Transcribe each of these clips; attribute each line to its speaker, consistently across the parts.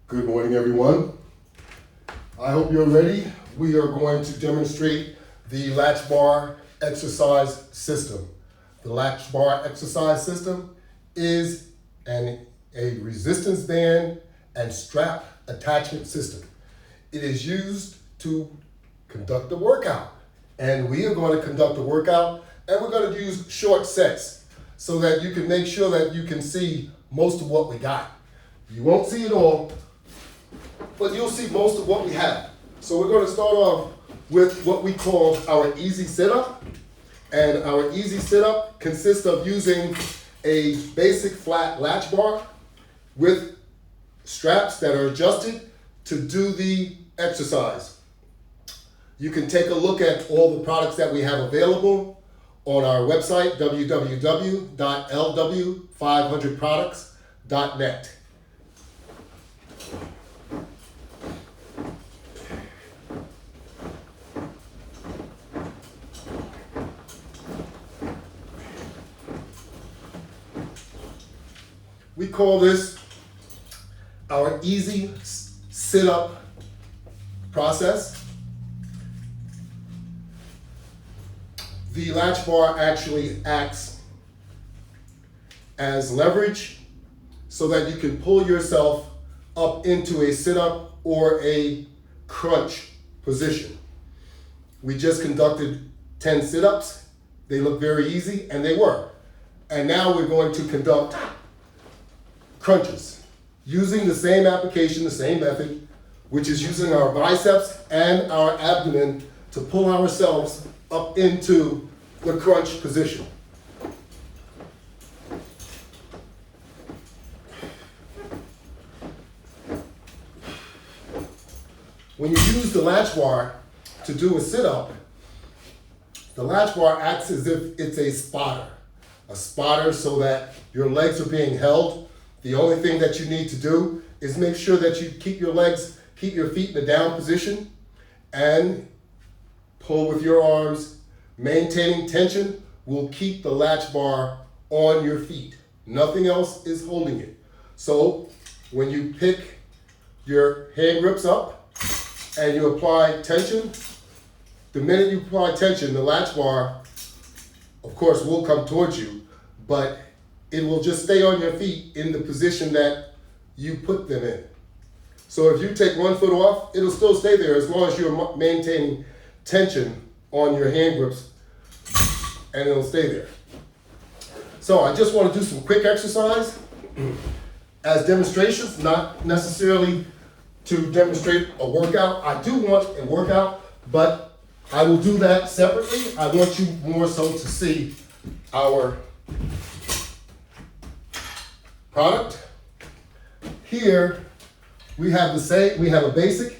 Speaker 1: Good morning, everyone. I hope you're ready. We are going to demonstrate the Latchbar exercise system. The Latchbar exercise system is a resistance band and strap attachment system. It is used to conduct a workout. And we are going to conduct a workout, and we're going to use short sets so that you can make sure that you can see most of what we got. You won't see it all, but you'll see most of what we have. So we're going to start off with what we call our easy sit-up. And our easy sit-up consists of using a basic flat latch bar with straps that are adjusted to do the exercise. You can take a look at all the products that we have available on our website, www.LW500products.net. We call this our easy sit-up process. The latch bar actually acts as leverage so that you can pull yourself up into a sit-up or a crunch position. We just conducted 10 sit-ups. They look very easy, and they were. And now we're going to conduct crunches using the same application, the same method, which is using our biceps and our abdomen to pull ourselves up into the crunch position. When you use the latch bar to do a sit-up, the latch bar acts as if it's a spotter so that your legs are being held. The only thing that you need to do is make sure that you keep your feet in a down position and pull with your arms. Maintaining tension will keep the latch bar on your feet. Nothing else is holding it. So when you pick your hand grips up and you apply tension, the minute you apply tension, the latch bar, of course, will come towards you, but it will just stay on your feet in the position that you put them in. So if you take one foot off, it'll still stay there as long as you're maintaining tension on your hand grips, and it'll stay there. So I just want to do some quick exercise as demonstrations, not necessarily to demonstrate a workout. I do want a workout, but I will do that separately. I want you more so to see our product. Here we have a basic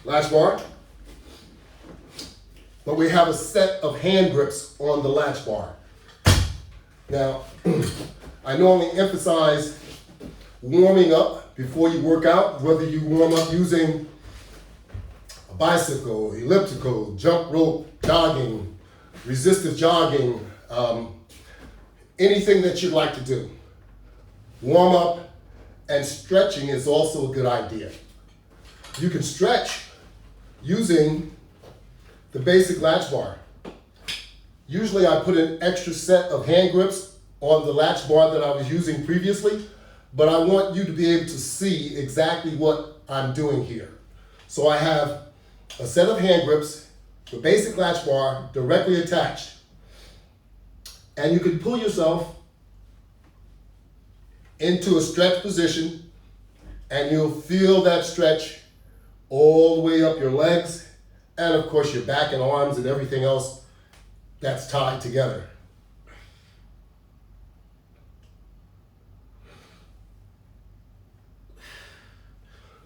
Speaker 1: latch bar, but we have a set of hand grips on the latch bar. Now, I normally emphasize warming up before you work out, whether you warm up using a bicycle, elliptical, jump rope, jogging, resistive jogging, anything that you'd like to do. Warm up and stretching is also a good idea. You can stretch using the basic latch bar. Usually I put an extra set of hand grips on the latch bar that I was using previously, but I want you to be able to see exactly what I'm doing here. So I have a set of hand grips, the basic latch bar directly attached, and you can pull yourself into a stretch position, and you'll feel that stretch all the way up your legs, and of course your back and arms and everything else that's tied together.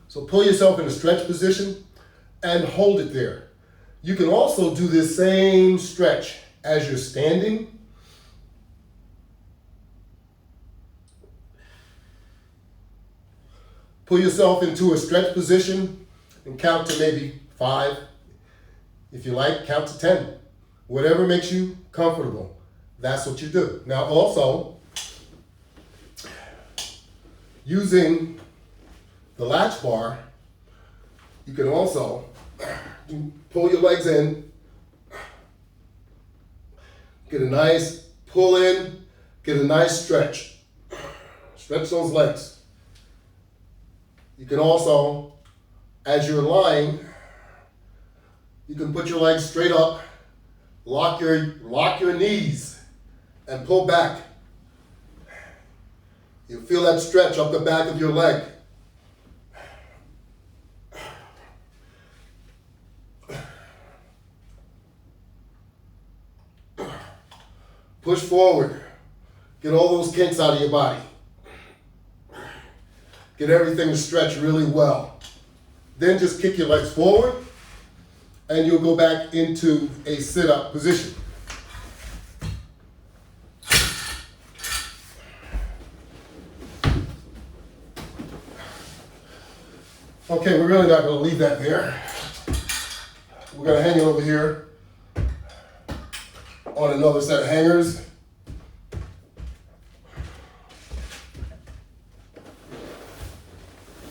Speaker 1: So pull yourself in a stretch position and hold it there. You can also do this same stretch as you're standing. Pull yourself into a stretch position and count to maybe 5. If you like, count to 10. Whatever makes you comfortable, that's what you do. Now also, using the latch bar, you can also pull your legs in, get a nice pull in, get a nice stretch. Stretch those legs. You can also, as you're lying, you can put your legs straight up, lock your knees, and pull back. You feel that stretch up the back of your leg. Push forward. Get all those kinks out of your body. Get everything to stretch really well. Then just kick your legs forward and you'll go back into a sit-up position. Okay, we're really not going to leave that there. We're going to hang it over here on another set of hangers.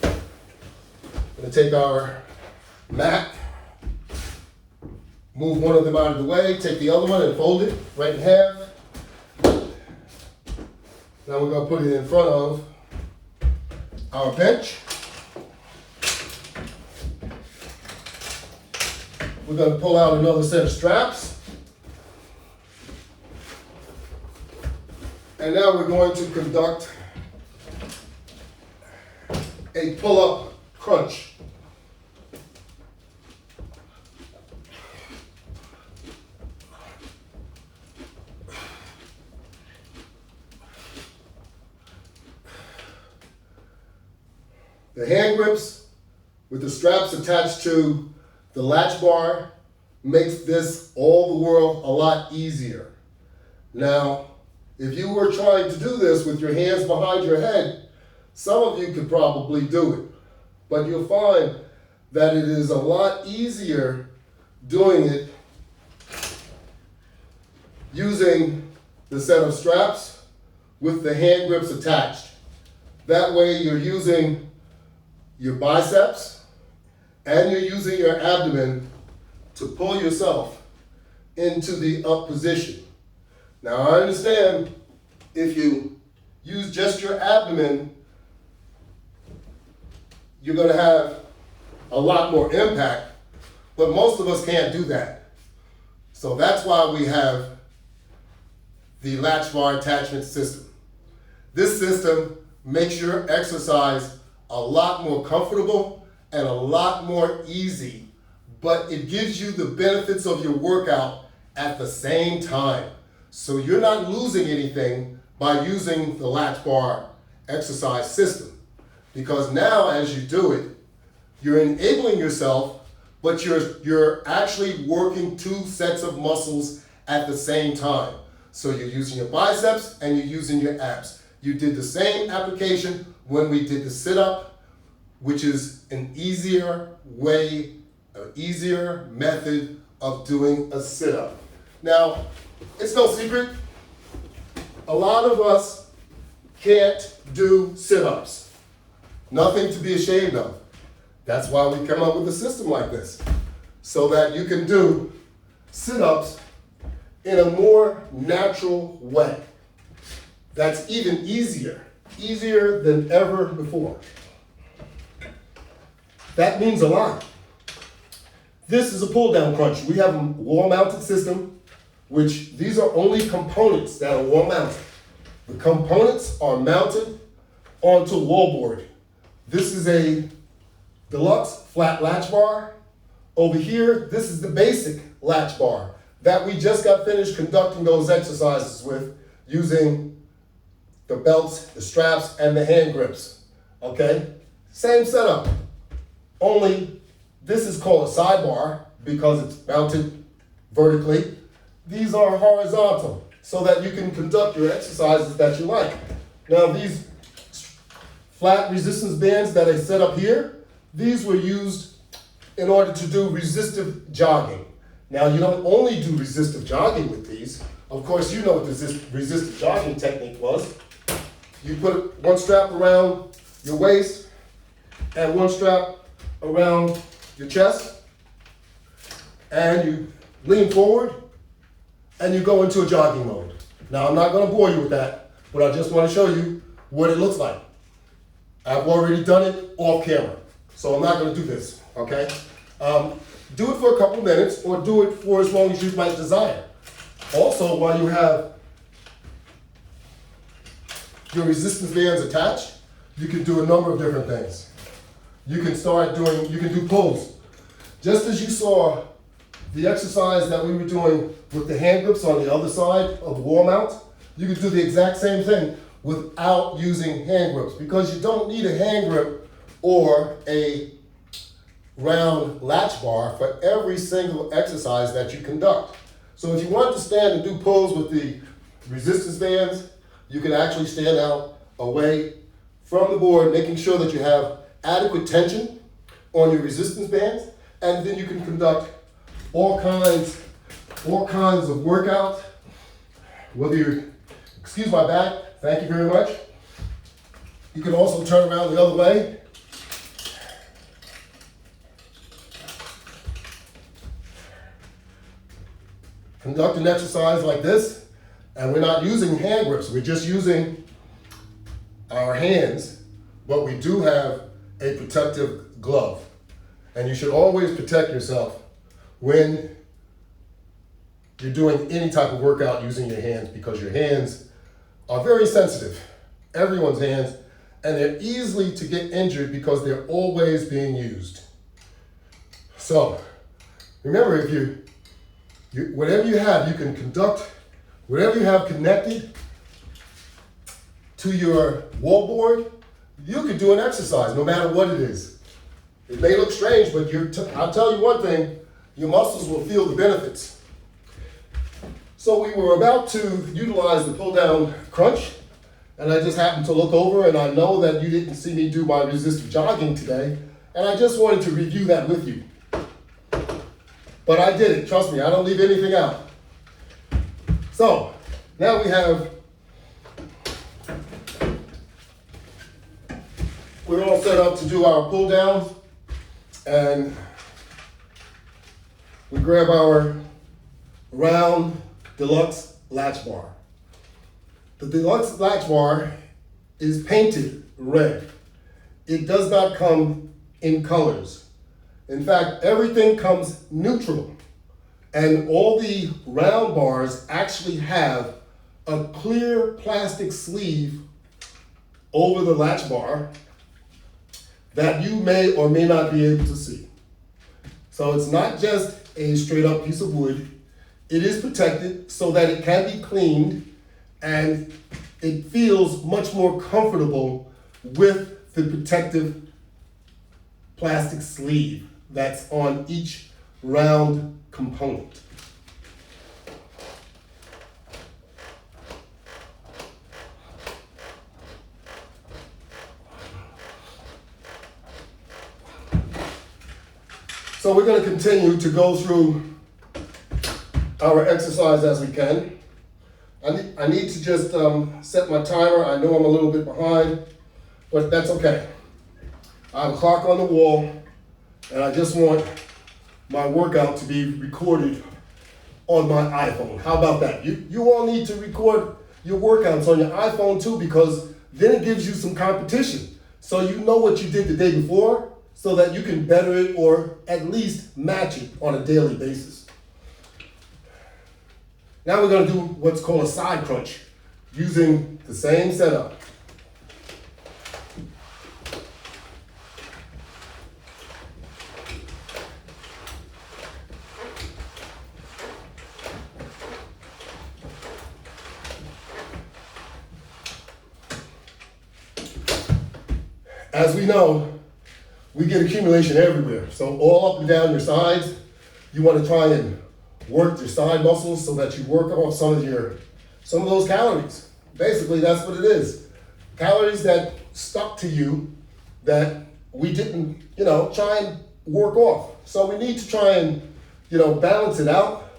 Speaker 1: We're going to take our mat, move one of them out of the way, take the other one and fold it right in half. Now we're going to put it in front of our bench. We're going to pull out another set of straps. And now we're going to conduct a pull-up crunch. The hand grips with the straps attached to the latch bar makes this all the world a lot easier. Now, if you were trying to do this with your hands behind your head, some of you could probably do it. But you'll find that it is a lot easier doing it using the set of straps with the hand grips attached. That way you're using your biceps and you're using your abdomen to pull yourself into the up position. Now I understand if you use just your abdomen, you're going to have a lot more impact, but most of us can't do that. So that's why we have the latch bar attachment system. This system makes your exercise a lot more comfortable and a lot more easy, but it gives you the benefits of your workout at the same time. So you're not losing anything by using the latch bar exercise system, because now as you do it, you're enabling yourself, but you're actually working two sets of muscles at the same time. So you're using your biceps and you're using your abs. You did the same application when we did the sit-up, which is an easier way, an easier method of doing a sit-up. Now, it's no secret, a lot of us can't do sit-ups. Nothing to be ashamed of. That's why we come up with a system like this, so that you can do sit-ups in a more natural way. That's even easier than ever before. That means a lot. This is a pull-down crunch. We have a wall-mounted system, which these are only components that are wall-mounted. The components are mounted onto a wall board. This is a Deluxe flat latch bar. Over here, this is the basic latch bar that we just got finished conducting those exercises with using the belts, the straps, and the hand grips, okay? Same setup, only this is called a sidebar because it's mounted vertically. These are horizontal so that you can conduct your exercises that you like. Now these flat resistance bands that I set up here, these were used in order to do resistive jogging. Now you don't only do resistive jogging with these. Of course you know what the resistive jogging technique was. You put one strap around your waist and one strap around your chest, and you lean forward, and you go into a jogging mode. Now, I'm not going to bore you with that, but I just want to show you what it looks like. I've already done it off camera, so I'm not going to do this, okay? Do it for a couple minutes, or do it for as long as you might desire. Also, while you have your resistance bands attached, you can do a number of different things. You can do pulls. Just as you saw the exercise that we were doing with the hand grips on the other side of the wall mount, you can do the exact same thing without using hand grips, because you don't need a hand grip or a round latch bar for every single exercise that you conduct. So if you want to stand and do pulls with the resistance bands, you can actually stand out away from the board, making sure that you have adequate tension on your resistance bands, and then you can conduct all kinds of workouts. Whether you're, excuse my back, thank you very much. You can also turn around the other way. Conduct an exercise like this, and we're not using hand grips, we're just using our hands, but we do have a protective glove. And you should always protect yourself when you're doing any type of workout using your hands, because your hands are very sensitive, everyone's hands, and they're easily to get injured because they're always being used. So remember, if whatever you have, you can conduct whatever you have connected to your wall board. You can do an exercise no matter what it is. It may look strange, but I'll tell you one thing, your muscles will feel the benefits. So we were about to utilize the pull down crunch, and I just happened to look over, and I know that you didn't see me do my resistive jogging today, and I just wanted to review that with you. But I did it, trust me, I don't leave anything out. So, now we're all set up to do our pull downs, and we grab our round Deluxe latch bar. The Deluxe latch bar is painted red. It does not come in colors. In fact, everything comes neutral, and all the round bars actually have a clear plastic sleeve over the latch bar that you may or may not be able to see. So it's not just a straight up piece of wood. It is protected so that it can be cleaned, and it feels much more comfortable with the protective plastic sleeve that's on each round component. So we're going to continue to go through our exercise as we can. I need to just set my timer. I know I'm a little bit behind, but that's okay. I have a clock on the wall, and I just want my workout to be recorded on my iPhone. How about that? You all need to record your workouts on your iPhone too, because then it gives you some competition. So you know what you did the day before, so that you can better it or at least match it on a daily basis. Now we're going to do what's called a side crunch using the same setup. As we know, we get accumulation everywhere. So all up and down your sides, you want to try and work your side muscles so that you work off some of those calories. Basically, that's what it is. Calories that stuck to you that we didn't, try and work off. So we need to try and, balance it out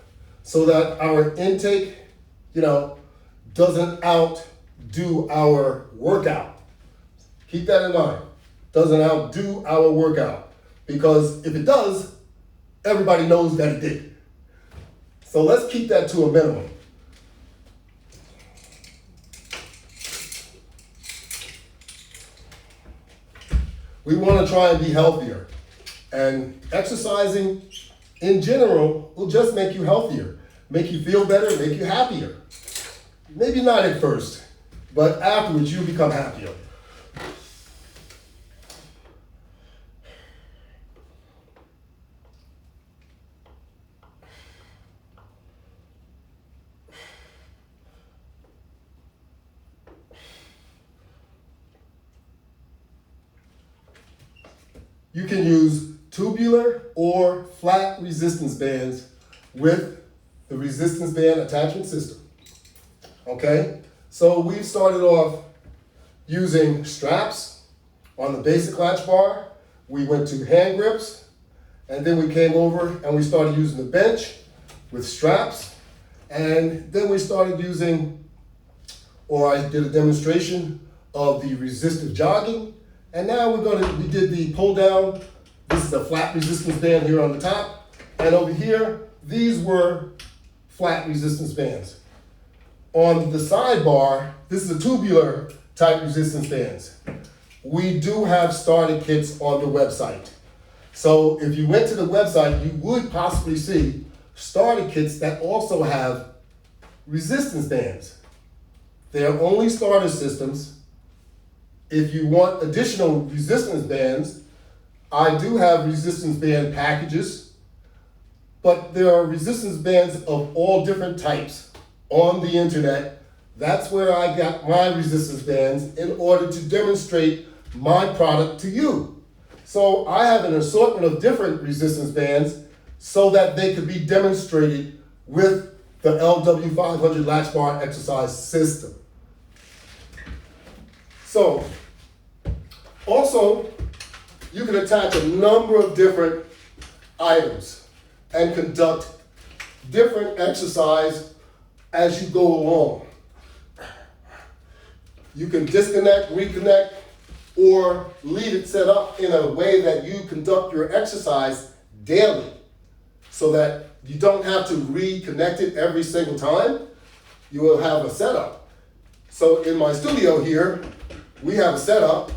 Speaker 1: so that our intake, doesn't outdo our workout. Keep that in mind. doesn't outdo our workout. Because if it does, everybody knows that it did. So let's keep that to a minimum. We want to try and be healthier. And exercising in general will just make you healthier, make you feel better, make you happier. Maybe not at first, but afterwards you become happier. You can use tubular or flat resistance bands with the resistance band attachment system. Okay, so we've started off using straps on the basic latch bar. We went to hand grips, and then we came over and we started using the bench with straps, and then we started using, or I did a demonstration of the resistive jogging. And now we did the pull down. This is a flat resistance band here on the top. And over here, these were flat resistance bands. On the sidebar, this is a tubular type resistance bands. We do have starter kits on the website. So if you went to the website, you would possibly see starter kits that also have resistance bands. They are only starter systems. If you want additional resistance bands, I do have resistance band packages, but there are resistance bands of all different types on the internet. That's where I got my resistance bands in order to demonstrate my product to you. So I have an assortment of different resistance bands so that they could be demonstrated with the LW500 Latchbar exercise system. So, also, you can attach a number of different items and conduct different exercise as you go along. You can disconnect, reconnect, or leave it set up in a way that you conduct your exercise daily so that you don't have to reconnect it every single time. You will have a setup. So in my studio here, we have a setup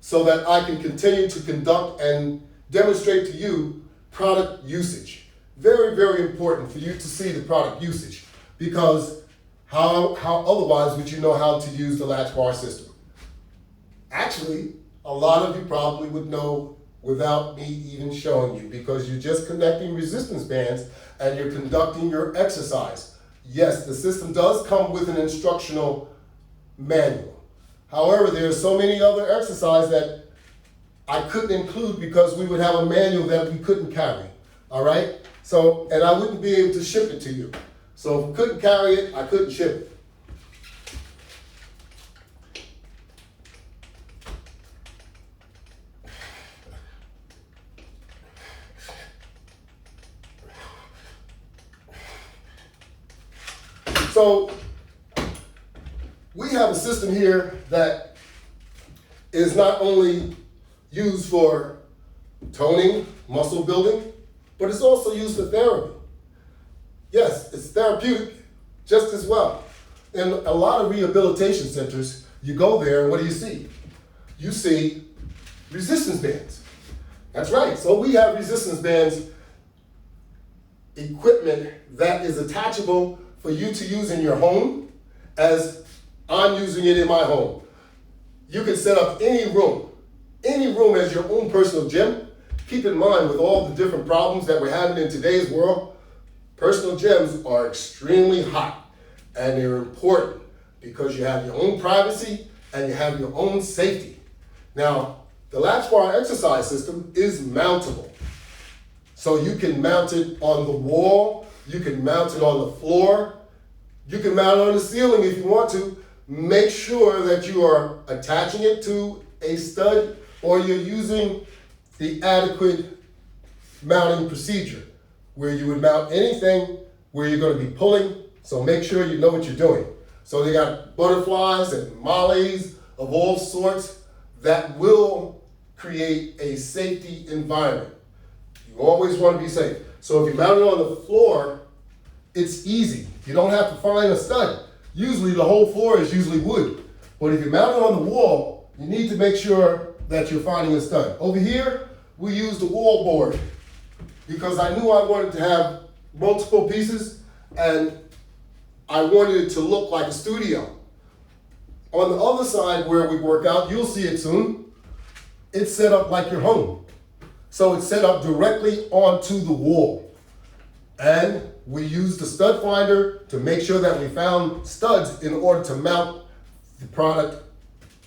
Speaker 1: so that I can continue to conduct and demonstrate to you product usage. Very, very important for you to see the product usage, because how otherwise would you know how to use the latch bar system? Actually, a lot of you probably would know without me even showing you, because you're just connecting resistance bands and you're conducting your exercise. Yes, the system does come with an instructional manual. However, there are so many other exercises that I couldn't include because we would have a manual that we couldn't carry, all right? So, and I wouldn't be able to ship it to you. So if we couldn't carry it, I couldn't ship it. So we have a system here that is not only used for toning, muscle building, but it's also used for therapy. Yes, it's therapeutic just as well. In a lot of rehabilitation centers, you go there and what do you see? You see resistance bands. That's right, so we have resistance bands equipment that is attachable for you to use in your home as I'm using it in my home. You can set up any room as your own personal gym. Keep in mind, with all the different problems that we're having in today's world, personal gyms are extremely hot and they're important because you have your own privacy and you have your own safety. Now, the Latchbar exercise system is mountable. So you can mount it on the wall, you can mount it on the floor, you can mount it on the ceiling if you want to. Make sure that you are attaching it to a stud or you're using the adequate mounting procedure where you would mount anything where you're going to be pulling. So make sure you know what you're doing. So they got butterflies and mollies of all sorts that will create a safety environment. You always want to be safe. So if you mount it on the floor, it's easy. You don't have to find a stud. Usually the whole floor is usually wood. But if you mount it on the wall, you need to make sure that you're finding a stud. Over here, we use the wall board because I knew I wanted to have multiple pieces and I wanted it to look like a studio. On the other side where we work out, you'll see it soon, it's set up like your home. So it's set up directly onto the wall. And we use the stud finder to make sure that we found studs in order to mount the product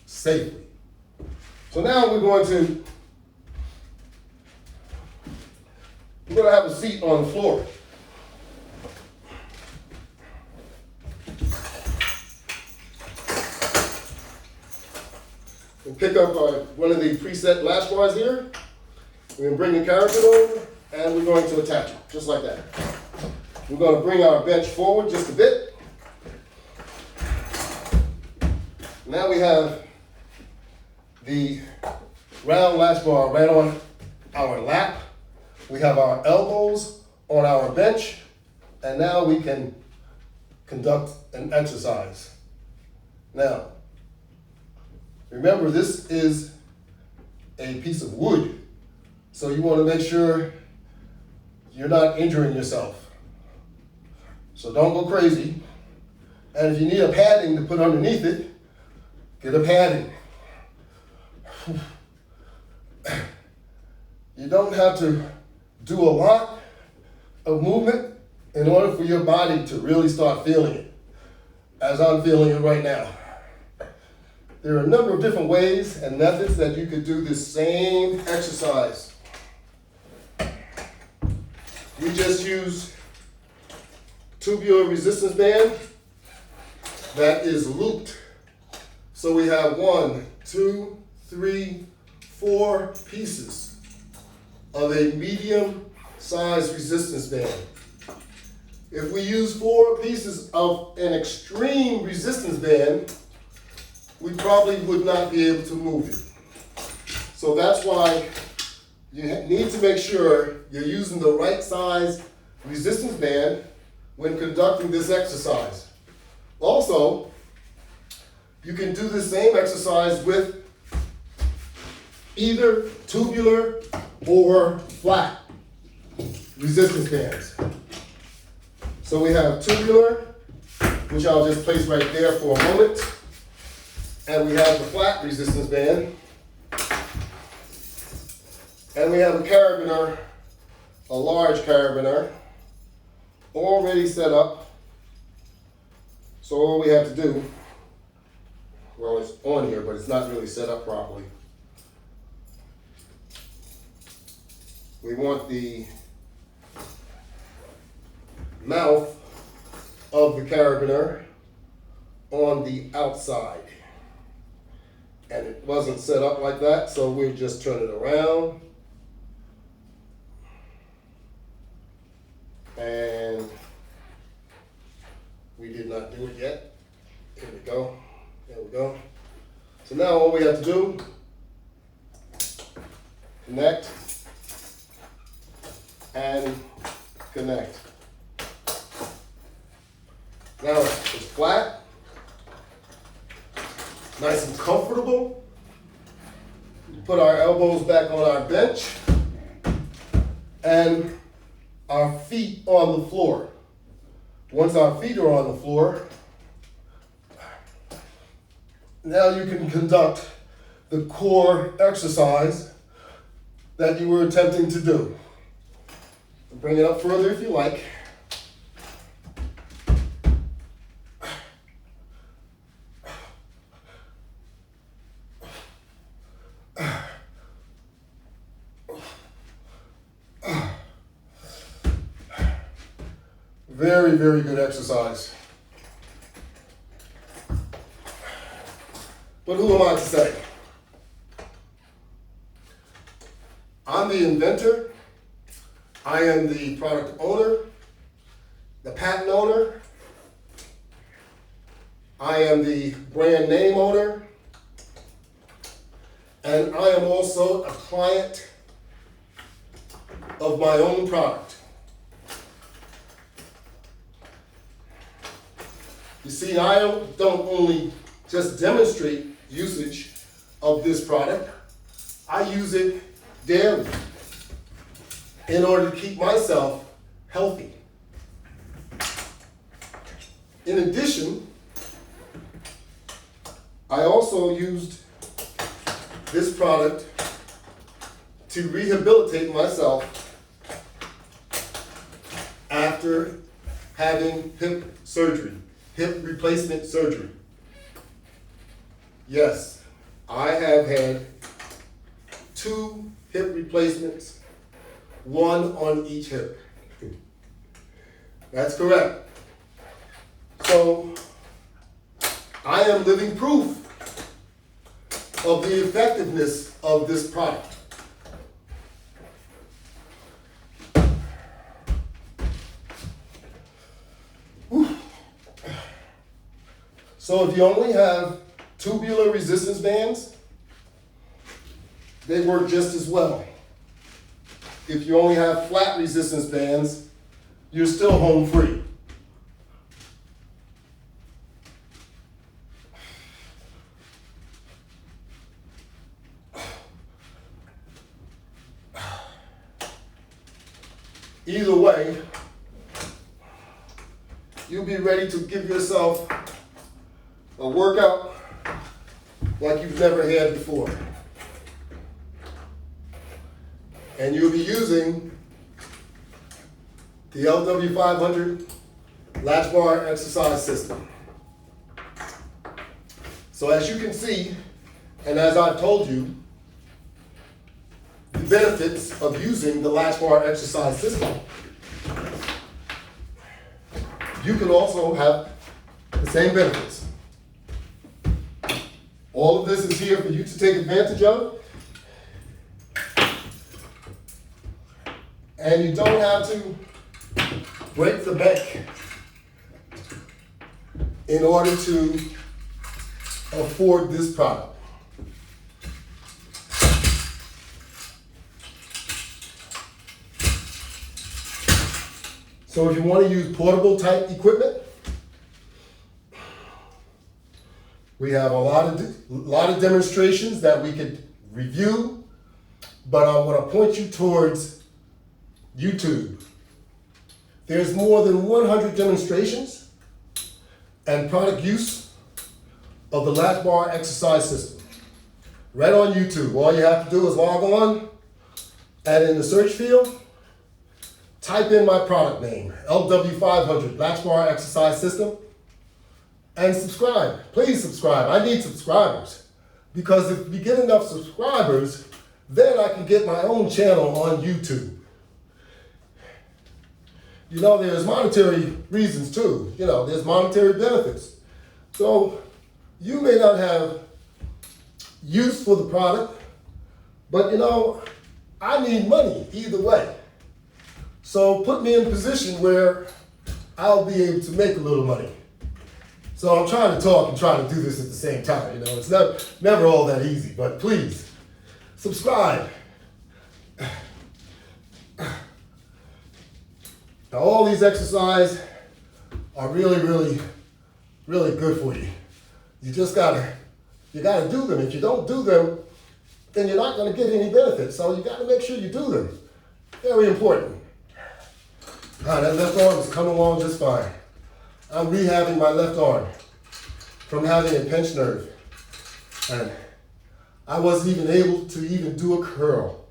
Speaker 1: safely. So now we're going to have a seat on the floor. We'll pick up one of the preset latch bars here. We're going to bring the carabiner over and we're going to attach it, just like that. We're going to bring our bench forward just a bit. Now we have the round latch bar right on our lap. We have our elbows on our bench, and now we can conduct an exercise. Now, remember, this is a piece of wood, so you want to make sure you're not injuring yourself. So don't go crazy. And if you need a padding to put underneath it, get a padding. You don't have to do a lot of movement in order for your body to really start feeling it, as I'm feeling it right now. There are a number of different ways and methods that you could do this same exercise. We just use tubular resistance band that is looped. So we have 1, 2, 3, 4 pieces of a medium size resistance band. If we use 4 pieces of an extreme resistance band, we probably would not be able to move it. So that's why you need to make sure you're using the right size resistance band when conducting this exercise. Also, you can do the same exercise with either tubular or flat resistance bands. So we have tubular, which I'll just place right there for a moment. And we have the flat resistance band. And we have a carabiner, a large carabiner, already set up. So all we have to do, well, it's on here, but it's not really set up properly. We want the mouth of the carabiner on the outside. And it wasn't set up like that, so we'll just turn it around. And we did not do it yet. Here we go. There we go. So now all we have to do, connect and connect. Now it's flat, nice and comfortable. Put our elbows back on our bench and our feet on the floor. Once our feet are on the floor, now you can conduct the core exercise that you were attempting to do. Bring it up further if you like. Very, very good exercise. But who am I to say? I'm the inventor. I am the product owner, the patent owner. I am the brand name owner. And I am also a client of my own product. You see, I don't only just demonstrate usage of this product, I use it daily in order to keep myself healthy. In addition, I also used this product to rehabilitate myself after having hip surgery, hip replacement surgery. Yes, I have had 2 hip replacements, 1 on each hip. That's correct. So, I am living proof of the effectiveness of this product. Whew. So if you only have tubular resistance bands, they work just as well. If you only have flat resistance bands, you're still home free. Either way, you'll be ready to give yourself a workout like you've never had before. And you'll be using the LW500 Latchbar exercise system. So as you can see, and as I've told you, the benefits of using the Latchbar exercise system. You can also have the same benefits. All of this is here for you to take advantage of. And you don't have to break the bank in order to afford this product. So if you want to use portable type equipment, we have a lot of demonstrations that we could review, but I want to point you towards YouTube. There's more than 100 demonstrations and product use of the Latchbar exercise system. Right on YouTube. All you have to do is log on, and in the search field, type in my product name, LW500 Latchbar exercise system, and subscribe. Please subscribe. I need subscribers, because if we get enough subscribers, then I can get my own channel on YouTube. You know, there's monetary reasons too. You know, there's monetary benefits. So you may not have use for the product, but you know, I need money either way. So put me in a position where I'll be able to make a little money. So I'm trying to talk and trying to do this at the same time. You know, it's never all that easy, but please subscribe. Now all these exercises are really good for you. You gotta do them. If you don't do them, then you're not gonna get any benefits. So you gotta make sure you do them. Very important. That left arm is coming along just fine. I'm rehabbing my left arm from having a pinched nerve. And I wasn't even able to even do a curl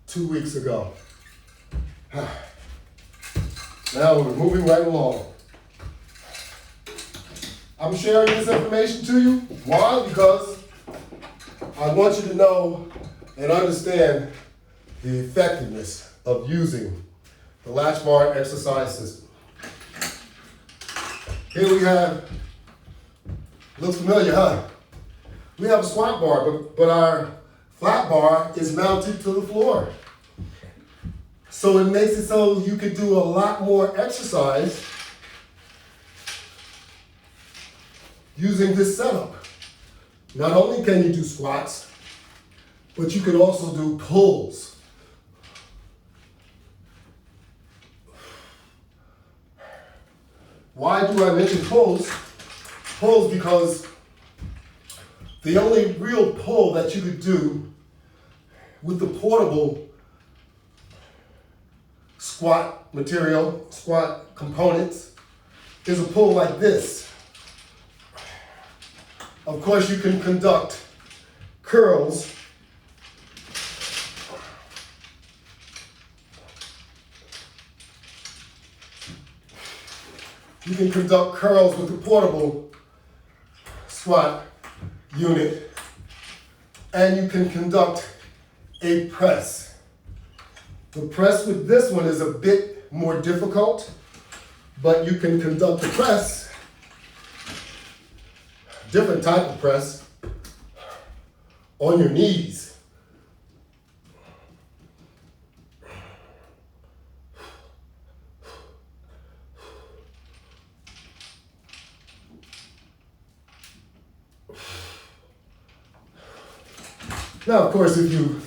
Speaker 1: 2 weeks ago. Now we're moving right along. I'm sharing this information to you. Why? Because I want you to know and understand the effectiveness of using the Latchbar exercise system. Here we have, looks familiar, huh? We have a squat bar, but our flat bar is mounted to the floor. So it makes it so you can do a lot more exercise using this setup. Not only can you do squats, but you can also do pulls. Why do I mention pulls? Pulls because the only real pull that you could do with the portable squat material, squat components, is a pull like this. Of course, you can conduct curls with the portable squat unit, and you can conduct a press. The press with this one is a bit more difficult, but you can conduct the press, different type of press, on your knees. Now, of course, if you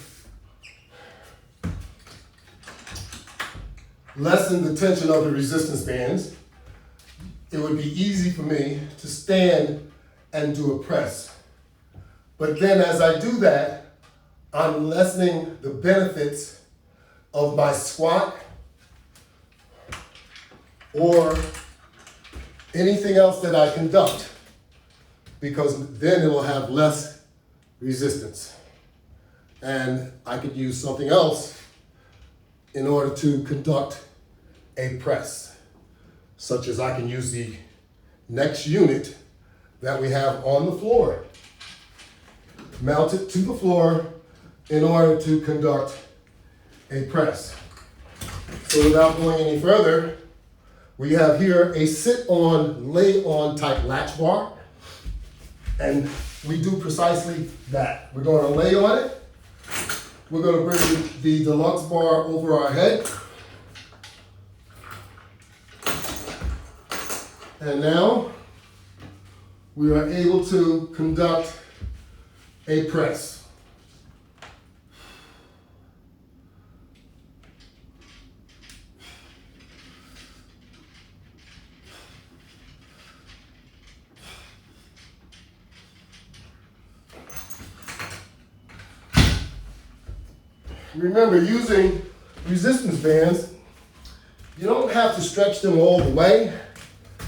Speaker 1: lessen the tension of the resistance bands, it would be easy for me to stand and do a press. But then as I do that, I'm lessening the benefits of my squat or anything else that I conduct, because then it will have less resistance. And I could use something else in order to conduct a press, such as I can use the next unit that we have on the floor, mount it to the floor in order to conduct a press. So without going any further, we have here a sit-on, lay-on type latch bar, and we do precisely that. We're going to lay on it. We're going to bring the Deluxe bar over our head. And now we are able to conduct a press. Remember, using resistance bands, you don't have to stretch them all the way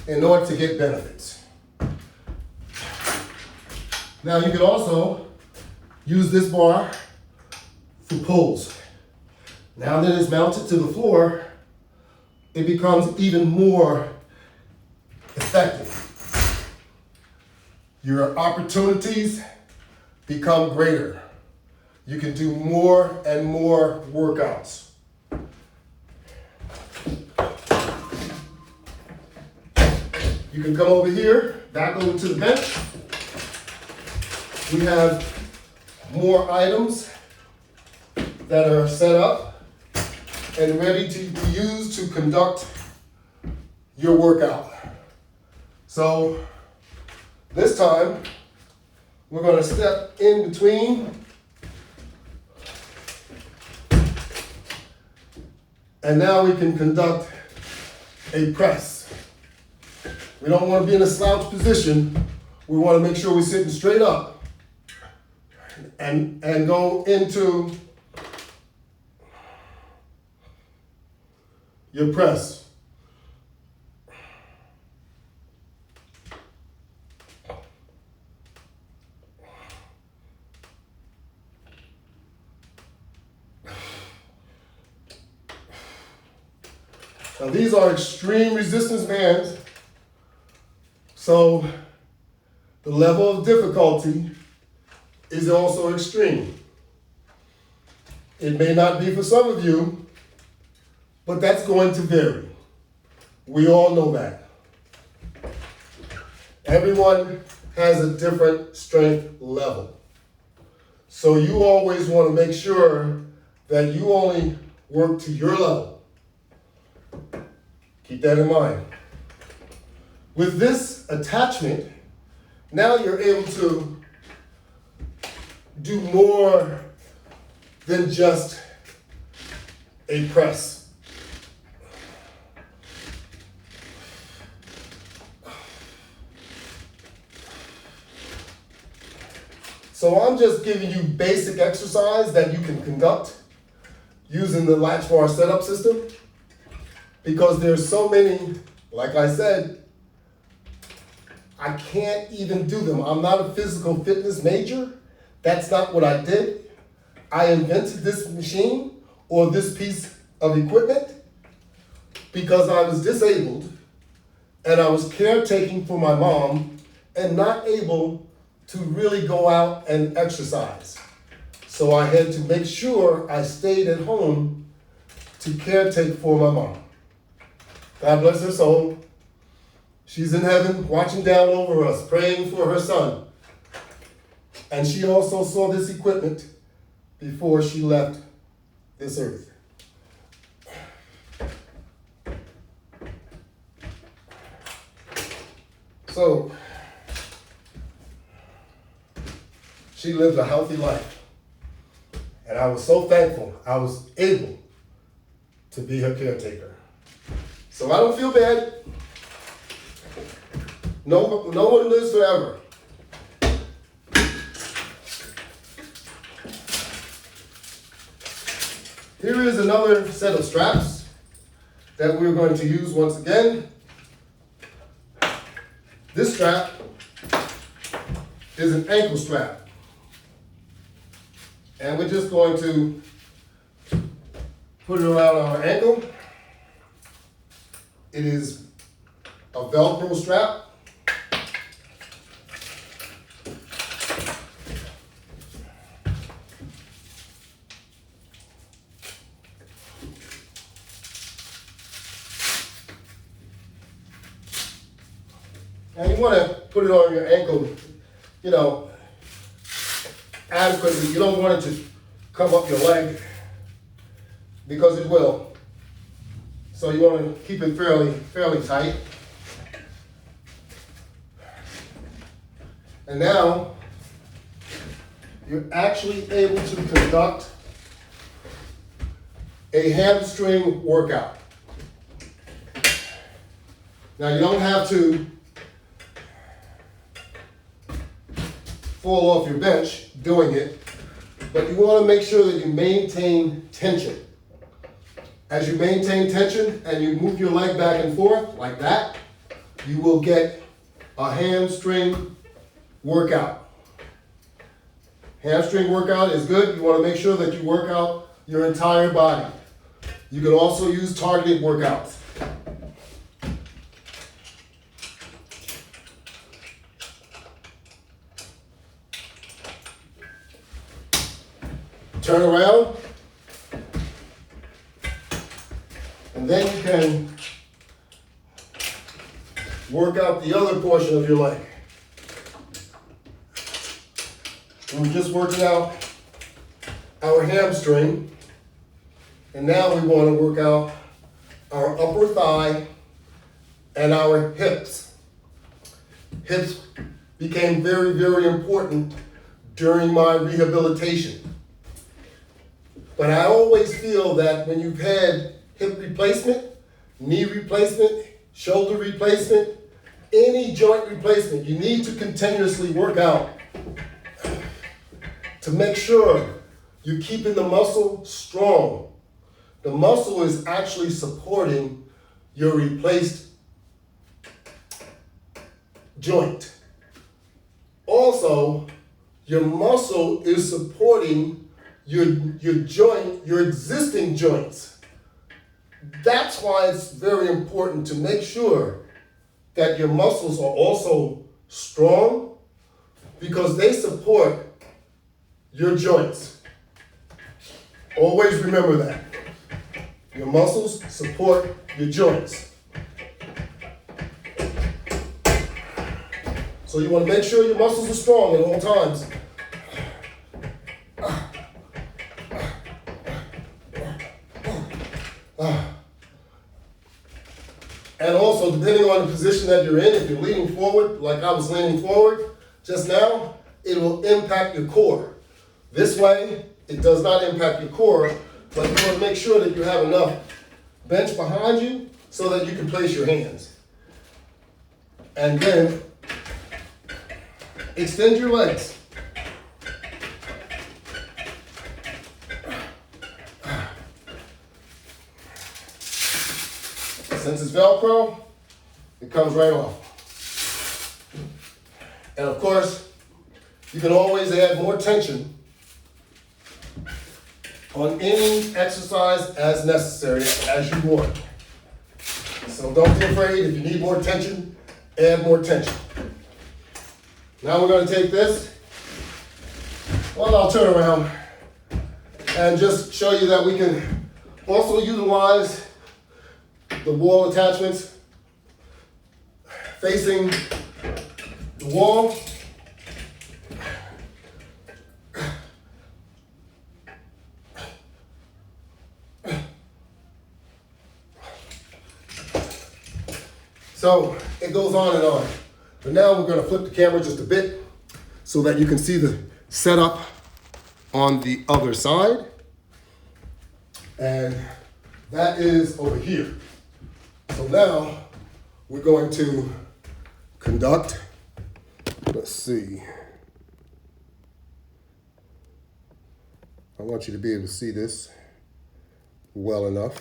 Speaker 1: in order to get benefits. Now you can also use this bar for pulls. Now that it's mounted to the floor, it becomes even more effective. Your opportunities become greater. You can do more and more workouts. You can come over here, back over to the bench. We have more items that are set up and ready to be used to conduct your workout. So this time, we're going to step in between and now we can conduct a press. We don't want to be in a slouch position. We want to make sure we're sitting straight up and go into your press. Now these are extreme resistance bands, so the level of difficulty is also extreme. It may not be for some of you, but that's going to vary. We all know that. Everyone has a different strength level. So you always want to make sure that you only work to your level. Keep that in mind. With this attachment, now you're able to do more than just a press. So I'm just giving you basic exercise that you can conduct using the Latchbar setup system, because there's so many, like I said, I can't even do them. I'm not a physical fitness major. That's not what I did. I invented this machine or this piece of equipment because I was disabled and I was caretaking for my mom and not able to really go out and exercise. So I had to make sure I stayed at home to caretake for my mom. God bless her soul. She's in heaven watching down over us, praying for her son. And she also saw this equipment before she left this earth. So, she lived a healthy life. And I was so thankful I was able to be her caretaker. So I don't feel bad. No one lives forever. Here is another set of straps that we're going to use once again. This strap is an ankle strap. And we're just going to put it around our ankle. It is a Velcro strap. And you want to put it on your ankle, adequately. You don't want it to come up your leg because it will. So you want to keep it fairly tight. And now you're actually able to conduct a hamstring workout. Now you don't have to fall off your bench doing it, but you want to make sure that you maintain tension. As you maintain tension and you move your leg back and forth like that, you will get a hamstring workout. Hamstring workout is good. You want to make sure that you work out your entire body. You can also use targeted workouts. Turn around, and then you can work out the other portion of your leg. We're just working out our hamstring, and now we want to work out our upper thigh and our hips. Hips became very, very important during my rehabilitation. But I always feel that when you've had hip replacement, knee replacement, shoulder replacement, any joint replacement, you need to continuously work out to make sure you're keeping the muscle strong. The muscle is actually supporting your replaced joint. Also, your muscle is supporting your joint, your existing joints. That's why it's very important to make sure that your muscles are also strong, because they support your joints. Always remember that. Your muscles support your joints. So you want to make sure your muscles are strong at all times. And also, depending on the position that you're in, if you're leaning forward, like I was leaning forward just now, it will impact your core. This way, it does not impact your core, but you want to make sure that you have enough bench behind you so that you can place your hands. And then extend your legs. Since it's Velcro, it comes right off. And of course, you can always add more tension on any exercise as necessary, as you want. So don't be afraid. If you need more tension, add more tension. Now we're going to take this. Well, I'll turn around and just show you that we can also utilize the wall attachments facing the wall. So it goes on and on. But now we're going to flip the camera just a bit so that you can see the setup on the other side. And that is over here. So now we're going to conduct. Let's see. I want you to be able to see this well enough.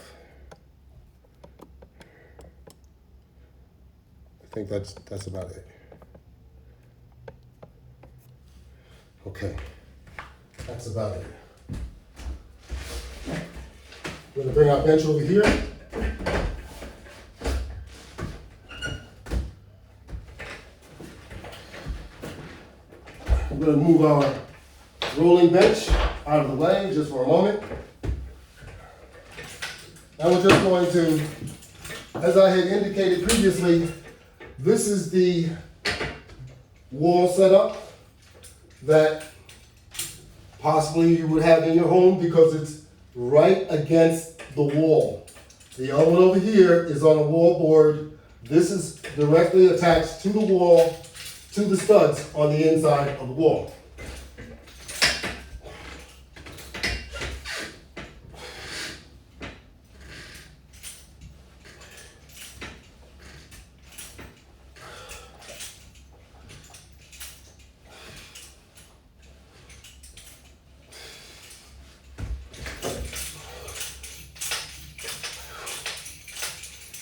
Speaker 1: I think that's about it. Okay, that's about it. We're gonna bring our bench over here. We're gonna move our rolling bench out of the way just for a moment. And we're just going to, as I had indicated previously, this is the wall setup that possibly you would have in your home because it's right against the wall. The other one over here is on a wall board. This is directly attached to the wall, to the studs on the inside of the wall.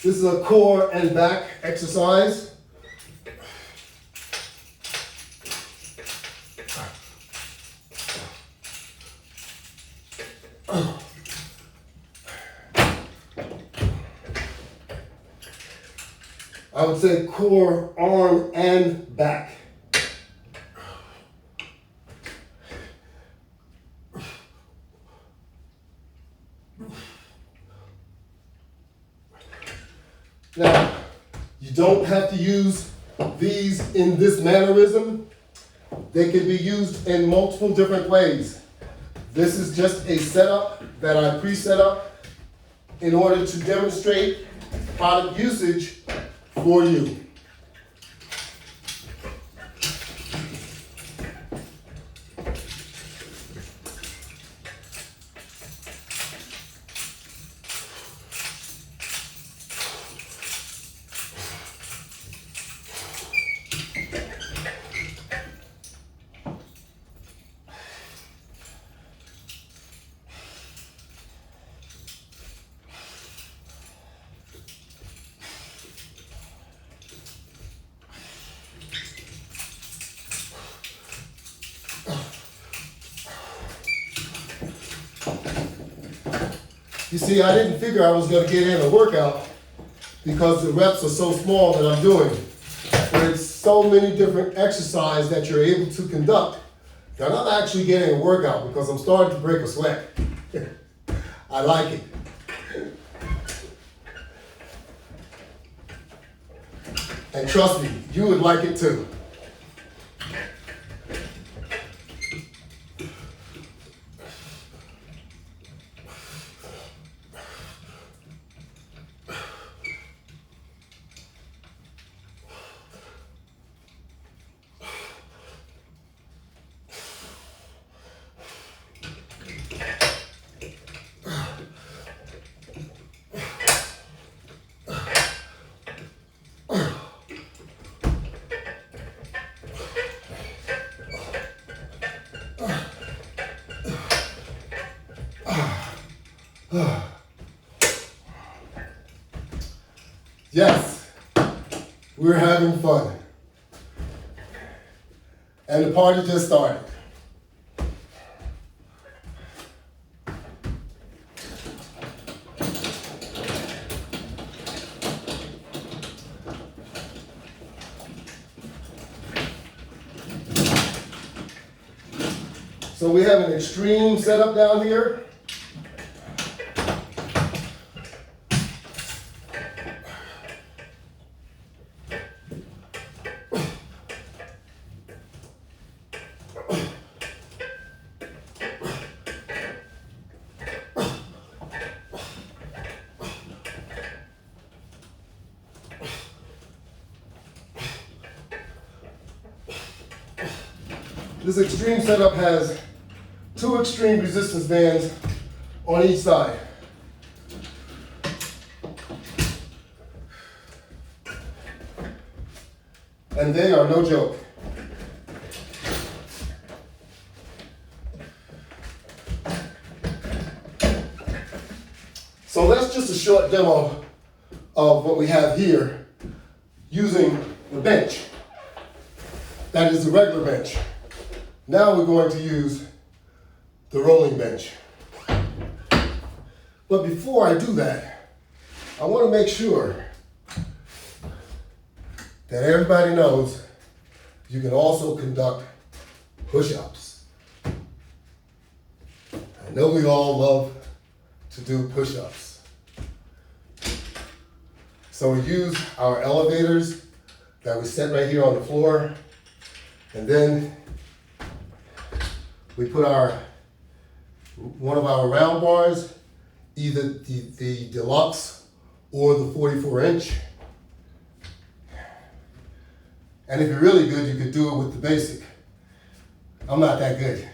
Speaker 1: This is a core and back exercise. I would say core, arm, and back. Now, you don't have to use these in this mannerism. They can be used in multiple different ways. This is just a setup that I pre-set up in order to demonstrate product usage for you. You see, I didn't figure I was going to get in a workout because the reps are so small that I'm doing. There's so many different exercises that you're able to conduct that I'm actually getting a workout because I'm starting to break a sweat. I like it. And trust me, you would like it too. Yes, we're having fun. And the party just started. So we have an extreme setup down here. This extreme setup has 2 extreme resistance bands on each side. And they are no joke. So that's just a short demo of what we have here using the bench. That is the regular bench. Now we're going to use the rolling bench. But before I do that, I want to make sure that everybody knows you can also conduct push-ups. I know we all love to do push-ups. So we use our elevators that we set right here on the floor, and then we put one of our round bars, either the Deluxe or the 44-inch. And if you're really good, you could do it with the basic. I'm not that good.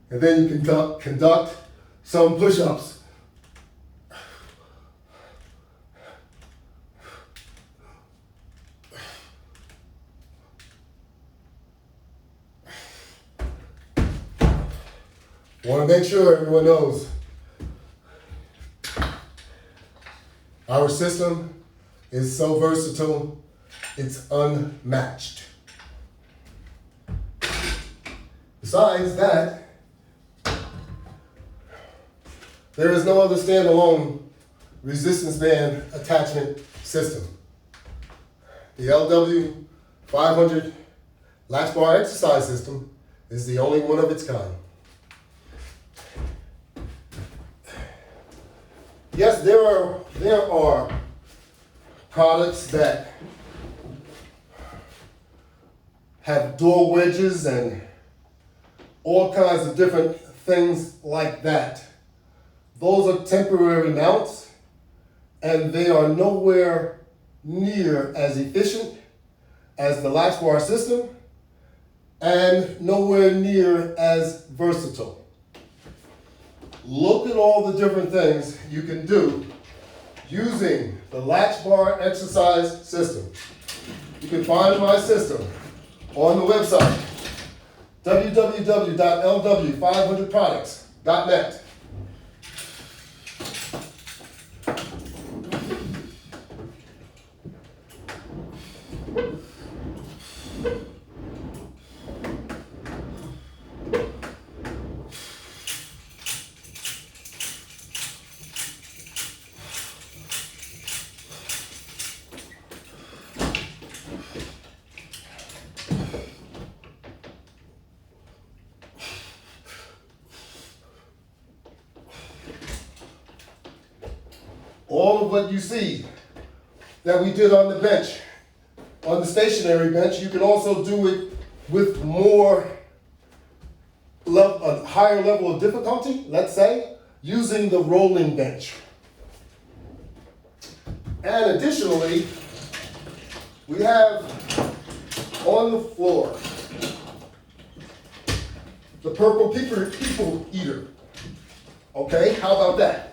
Speaker 1: And then you can conduct some push-ups. Want to make sure everyone knows our system is so versatile, it's unmatched. Besides that, there is no other standalone resistance band attachment system. The LW500 Latchbar exercise system is the only one of its kind. Yes, there are products that have door wedges and all kinds of different things like that. Those are temporary mounts, and they are nowhere near as efficient as the Latchbar system and nowhere near as versatile. Look at all the different things you can do using the Latchbar exercise system. You can find my system on the website, www.lw500products.net. All of what you see that we did on the bench, on the stationary bench, you can also do it with a higher level of difficulty, let's say, using the rolling bench. And additionally, we have on the floor the purple people eater. Okay, how about that?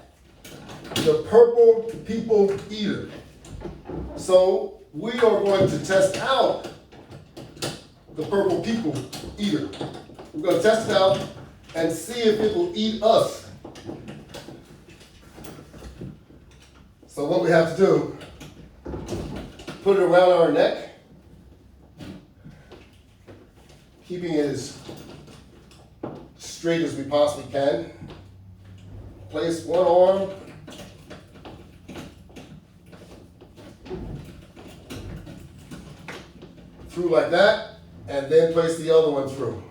Speaker 1: The purple people eater. So we are going to test out the purple people eater. We're going to test it out and see if it will eat us. So what we have to do, put it around our neck, keeping it as straight as we possibly can. Place one arm through like that, and then place the other one through.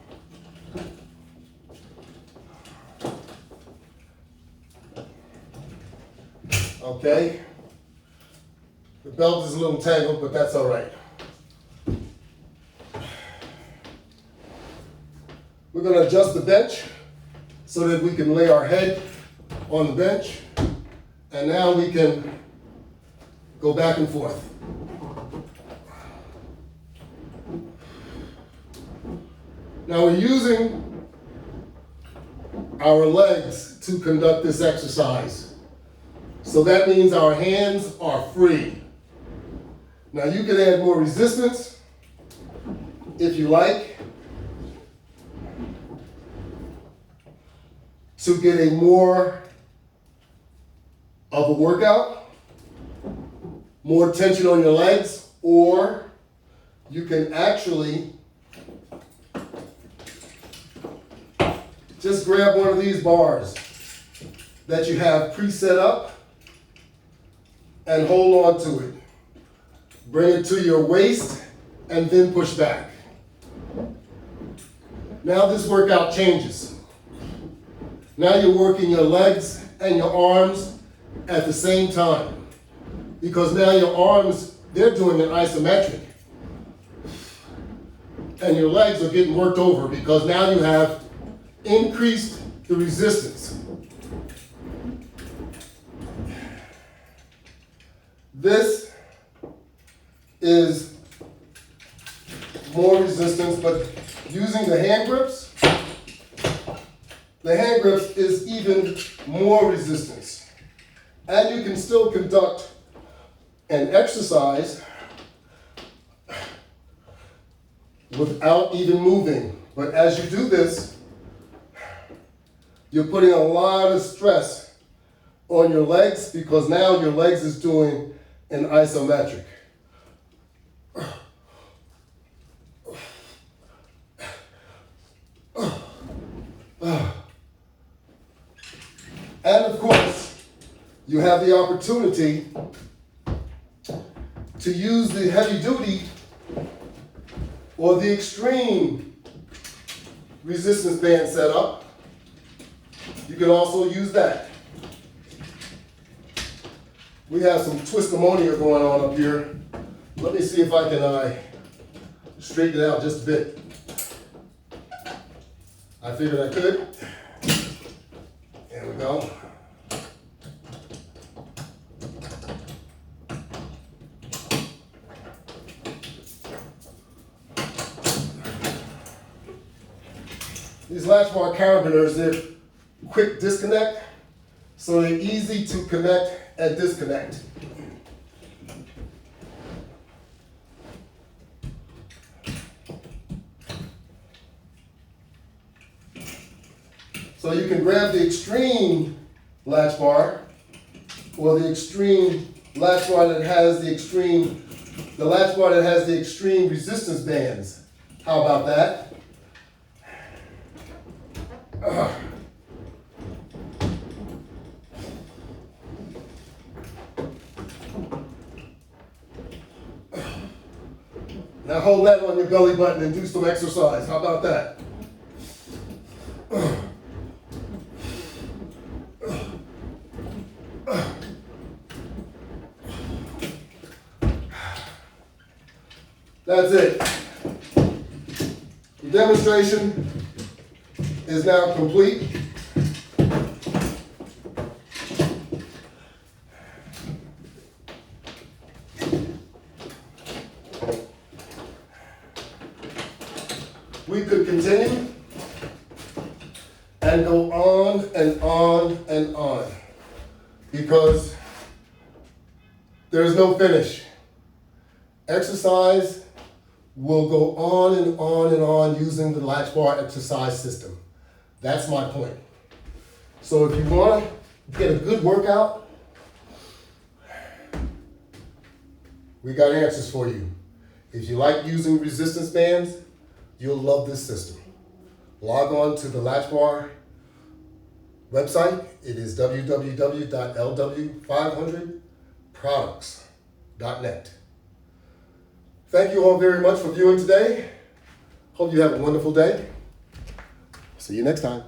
Speaker 1: Okay. The belt is a little tangled, but that's all right. We're going to adjust the bench so that we can lay our head on the bench, and now we can go back and forth. Now we're using our legs to conduct this exercise. So that means our hands are free. Now you can add more resistance if you like to get a more of a workout, more tension on your legs, or you can actually just grab one of these bars that you have pre-set up and hold on to it. Bring it to your waist and then push back. Now this workout changes. Now you're working your legs and your arms at the same time, because now your arms, they're doing an isometric, and your legs are getting worked over because now you have increased the resistance. This is more resistance, but using the hand grips is even more resistance. And you can still conduct an exercise without even moving. But as you do this, you're putting a lot of stress on your legs, because now your legs is doing an isometric. And of course, you have the opportunity to use the heavy duty or the extreme resistance band setup. You can also use that. We have some twistamonia going on up here. Let me see if I can straighten it out just a bit. I figured I could. There we go. These Latchbar carabiners, they're quick disconnect, so they're easy to connect and disconnect. So you can grab the extreme latch bar, or the extreme latch bar that has the extreme resistance bands. How about that? Now hold that on your belly button and do some exercise. How about that? That's it. The demonstration is now complete. We could continue and go on and on and on, because there's no finish. Exercise will go on and on and on using the Latchbar exercise system. That's my point. So if you want to get a good workout, we got answers for you. If you like using resistance bands, you'll love this system. Log on to the Latchbar website. It is www.LW500products.net. Thank you all very much for viewing today. Hope you have a wonderful day. See you next time.